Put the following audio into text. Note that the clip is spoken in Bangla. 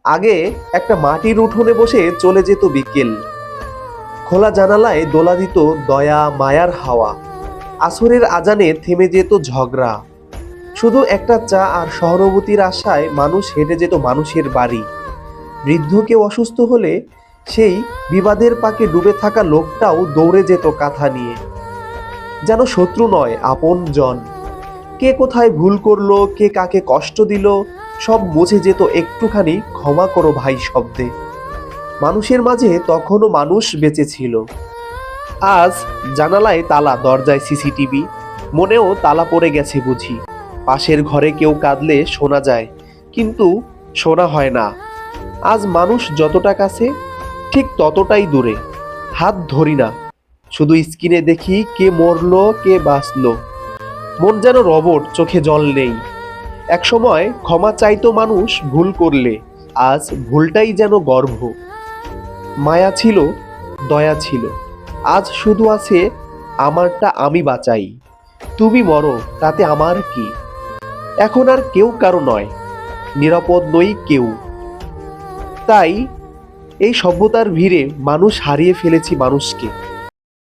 আগে একটা মাটির উঠোনে বসে চলে যেত বিকেল। খোলা জানালায় দোলা দিত দয়া মায়ার হাওয়া। আসরের আজানে থেমে যেত ঝগড়া। শুধু একটা চা আর সহানুভূতির আশায় মানুষ হেঁটে যেত মানুষের বাড়ি। বৃদ্ধ কেউ অসুস্থ হলে সেই বিবাদের পাকে ডুবে থাকা লোকটাও দৌড়ে যেত কাঁথা নিয়ে। যেন শত্রু নয়, আপন জন। কে কোথায় ভুল করলো, কে কাকে কষ্ট দিল, সব মুছে যেত একটুখানি ক্ষমা করো ভাই শব্দে। মানুষের মাঝে তখনও মানুষ বেঁচে ছিল। আজ জানালায় তালা, দরজায় সিসিটিভি, মনেও তালা পড়ে গেছে বুঝি। পাশের ঘরে কেউ কাঁদলে শোনা যায়, কিন্তু শোনা হয় না। আজ মানুষ যতটা কাছে, ঠিক ততটাই দূরে। হাত ধরি না, শুধু স্ক্রিনে দেখি কে মরলো কে বাঁচলো। মন যেন রবট, চোখে জল নেই। একসময় ক্ষমা চাইতো মানুষ ভুল করলে, আজ ভুলটাই যেন গর্ব। মায়া ছিল, দয়া ছিল, আজ শুধু আছে আমারটা আমি বাঁচাই, তুমি মরো তাতে আমার কি। এখন আর কেউ কারো নয়, নিরাপদ নই কেউ। তাই এই সভ্যতার ভিড়ে মানুষ হারিয়ে ফেলেছি মানুষকে।